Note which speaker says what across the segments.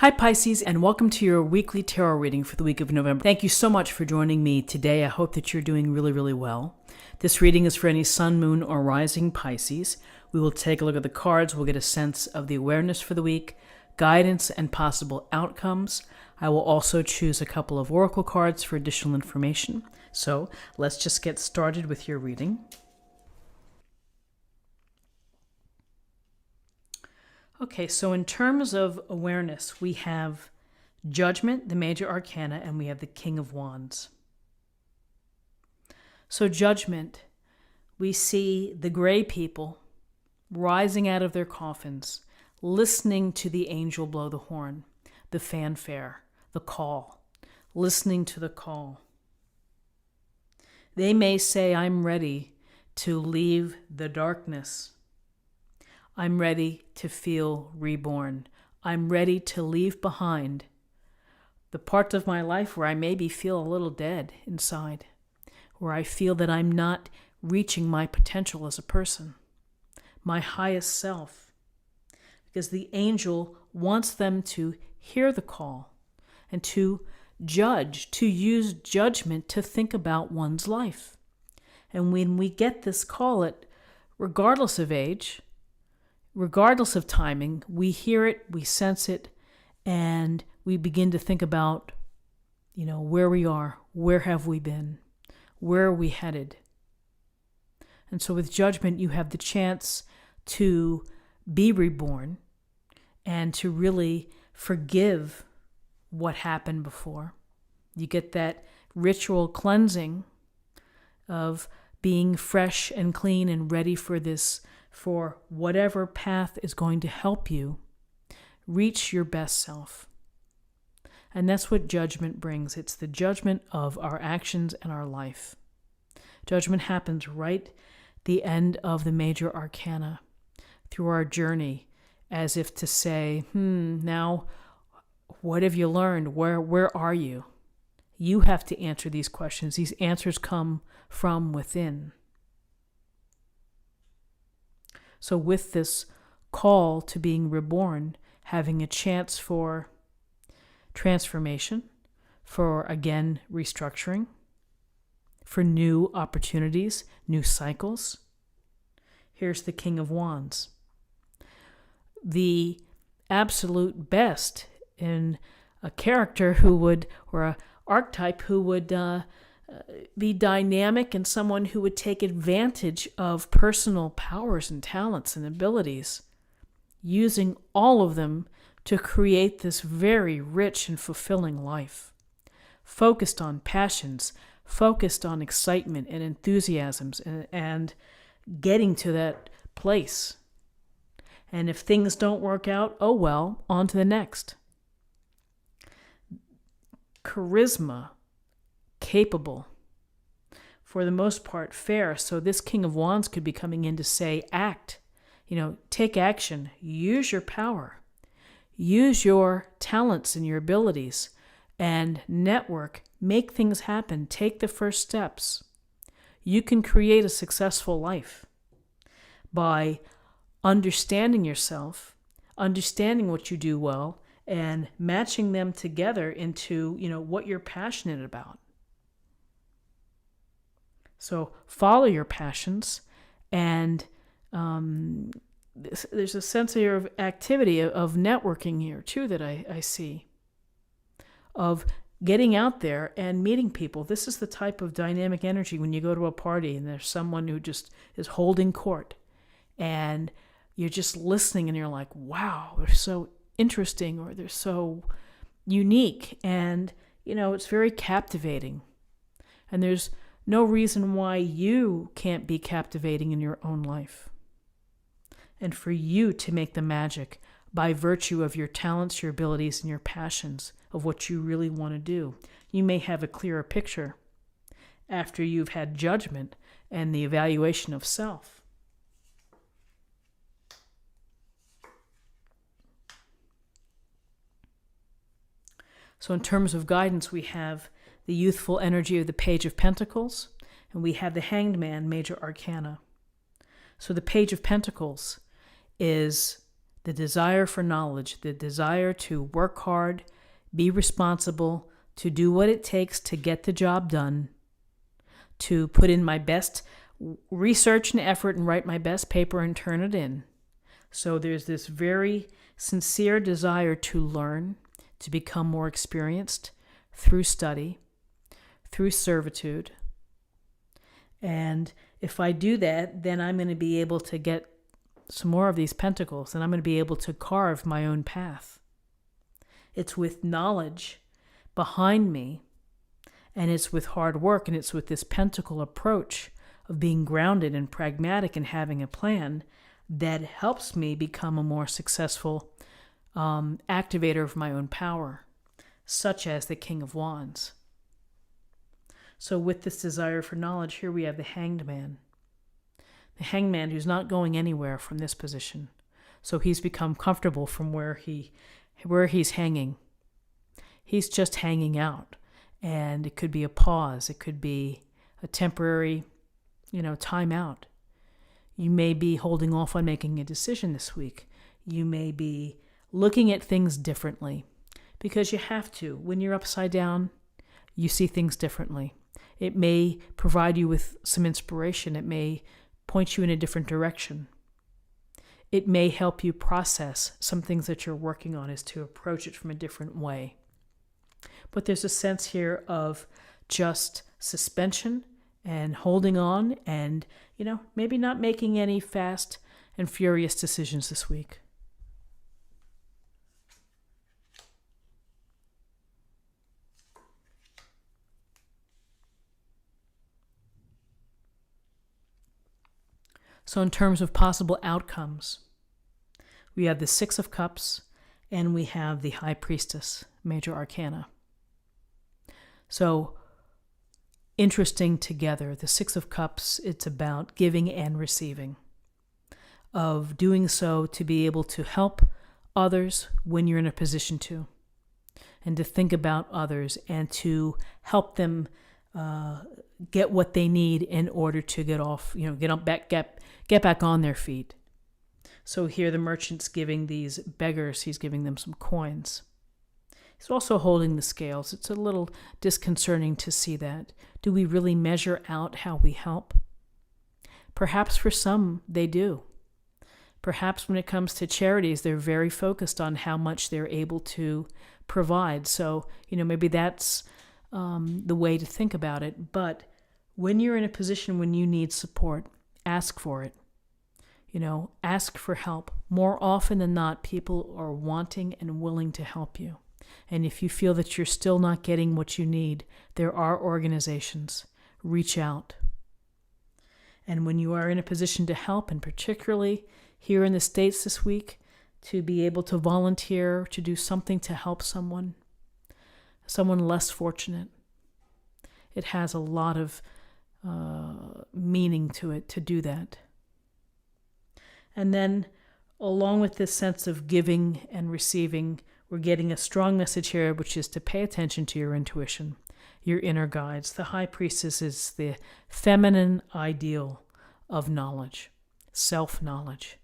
Speaker 1: Hi Pisces, and welcome to your weekly tarot reading for the week of November. Thank you so much for joining me today. I hope that you're doing really well. This reading is for any sun, moon, or rising Pisces. We will take a look at the cards. We'll get a sense of the awareness for the week, guidance, and possible outcomes. I will also choose a couple of oracle cards for additional information. So let's just get started with your reading. Okay, so in terms of awareness, we have Judgment, the major arcana, and we have the King of Wands. So Judgment, we see the gray people rising out of their coffins, listening to the angel blow the horn, the fanfare, the call, listening to the call. They may say, I'm ready to leave the darkness. I'm ready to feel reborn. I'm ready to leave behind the parts of my life where I maybe feel a little dead inside, where I feel that I'm not reaching my potential as a person, my highest self. Because the angel wants them to hear the call and to judge, to use judgment to think about one's life. And when we get this call, regardless of age, regardless of timing, we hear it, we sense it, and we begin to think about, where we are, where have we been, where are we headed. And so with Judgment, you have the chance to be reborn and to really forgive what happened before. You get that ritual cleansing of being fresh and clean and ready for whatever path is going to help you reach your best self. And that's what Judgment brings. It's the judgment of our actions and our life. Judgment happens right at the end of the major arcana through our journey, as if to say, now what have you learned? Where are you? You have to answer these questions. These answers come from within. So with this call to being reborn, having a chance for transformation, for, again, restructuring, for new opportunities, new cycles, here's the King of Wands. The absolute best in a character or an archetype who would be dynamic and someone who would take advantage of personal powers and talents and abilities, using all of them to create this very rich and fulfilling life, focused on passions, focused on excitement and enthusiasms, and getting to that place. And if things don't work out, oh well, on to the next. Charisma, capable, for the most part fair. So this King of Wands could be coming in to say, act, take action, use your power, use your talents and your abilities, and network, make things happen, take the first steps. You can create a successful life by understanding yourself, understanding what you do well, and matching them together into, what you're passionate about. So follow your passions, and there's a sense of activity, of networking here too that I see, of getting out there and meeting people. This is the type of dynamic energy when you go to a party and there's someone who just is holding court, and you're just listening and you're like, wow, they're so interesting, or they're so unique, and it's very captivating. And there's no reason why you can't be captivating in your own life, and for you to make the magic by virtue of your talents, your abilities, and your passions of what you really want to do. You may have a clearer picture after you've had Judgment and the evaluation of self. So in terms of guidance, we have the youthful energy of the Page of Pentacles, and we have the Hanged Man, major arcana. So the Page of Pentacles is the desire for knowledge, the desire to work hard, be responsible, to do what it takes to get the job done, to put in my best research and effort and write my best paper and turn it in. So there's this very sincere desire to learn, to become more experienced through study, through servitude. And if I do that, then I'm going to be able to get some more of these pentacles, and I'm going to be able to carve my own path. It's with knowledge behind me, and it's with hard work, and it's with this pentacle approach of being grounded and pragmatic and having a plan that helps me become a more successful activator of my own power, such as the King of Wands. So with this desire for knowledge, here we have the Hanged Man. The Hanged Man who's not going anywhere from this position. So he's become comfortable from where he's hanging. He's just hanging out. And it could be a pause. It could be a temporary, time out. You may be holding off on making a decision this week. You may be looking at things differently because you have to. When you're upside down, you see things differently. It may provide you with some inspiration. It may point you in a different direction. It may help you process some things that you're working on, is to approach it from a different way. But there's a sense here of just suspension and holding on and, maybe not making any fast and furious decisions this week. So in terms of possible outcomes, we have the Six of Cups and we have the High Priestess, Major Arcana. So interesting together. The Six of Cups, it's about giving and receiving, of doing so to be able to help others when you're in a position to, and to think about others and to help them get what they need in order to get back on their feet. So here the merchant's giving these beggars, he's giving them some coins. He's also holding the scales. It's a little disconcerting to see that. Do we really measure out how we help? Perhaps for some they do. Perhaps when it comes to charities, they're very focused on how much they're able to provide. So, maybe that's the way to think about it. But when you're in a position when you need support, ask for it. Ask for help. More often than not, people are wanting and willing to help you. And if you feel that you're still not getting what you need, there are organizations. Reach out. And when you are in a position to help, and particularly here in the States this week, to be able to volunteer, to do something to help someone less fortunate, it has a lot of meaning to it to do that. And then along with this sense of giving and receiving, we're getting a strong message here, which is to pay attention to your intuition, your inner guides. The High Priestess is the feminine ideal of knowledge, self-knowledge,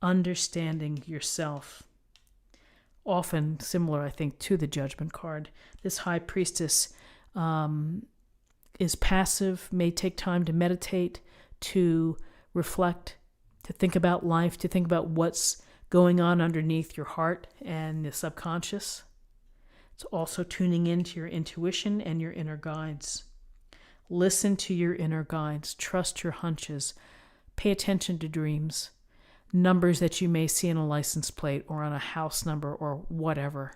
Speaker 1: understanding yourself. Often similar, I think, to the Judgment card. This High Priestess is passive, may take time to meditate, to reflect, to think about life, to think about what's going on underneath your heart and the subconscious. It's also tuning into your intuition and your inner guides. Listen to your inner guides. Trust your hunches. Pay attention to dreams, numbers that you may see on a license plate or on a house number or whatever.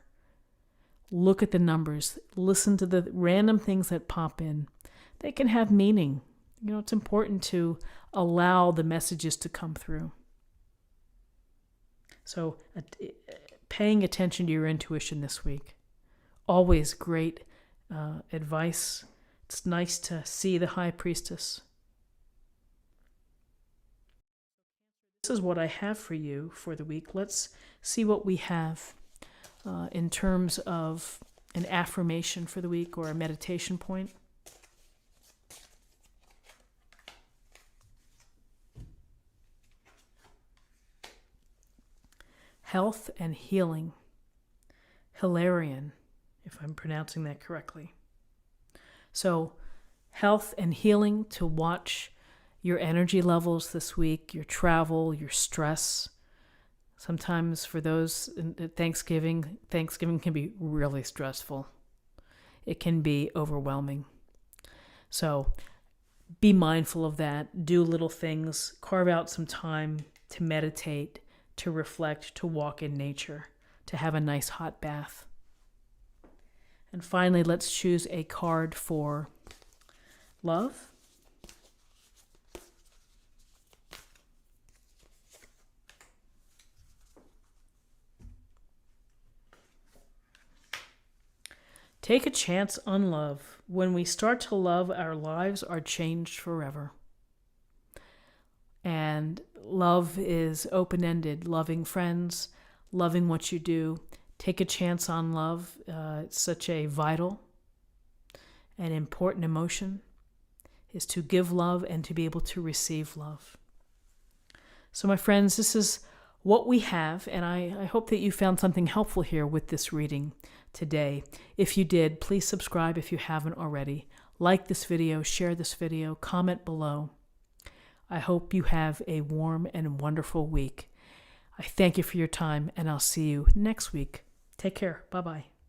Speaker 1: Look at the numbers. Listen to the random things that pop in. They can have meaning. It's important to allow the messages to come through. So paying attention to your intuition this week. Always great advice. It's nice to see the High Priestess. This is what I have for you for the week. Let's see what we have in terms of an affirmation for the week or a meditation point. health and healing. Hilarion, if I'm pronouncing that correctly. So, health and healing to watch your energy levels this week, your travel, your stress. Sometimes for those at Thanksgiving can be really stressful. It can be overwhelming. So be mindful of that. Do little things. Carve out some time to meditate, to reflect, to walk in nature, to have a nice hot bath. And finally, let's choose a card for love. Take a chance on love. When we start to love, our lives are changed forever. And love is open-ended. Loving friends, loving what you do. Take a chance on love. It's such a vital and important emotion, is to give love and to be able to receive love. So my friends, this is what we have, and I hope that you found something helpful here with this reading today. If you did, please subscribe if you haven't already. Like this video, share this video, comment below. I hope you have a warm and wonderful week. I thank you for your time, and I'll see you next week. Take care. Bye-bye.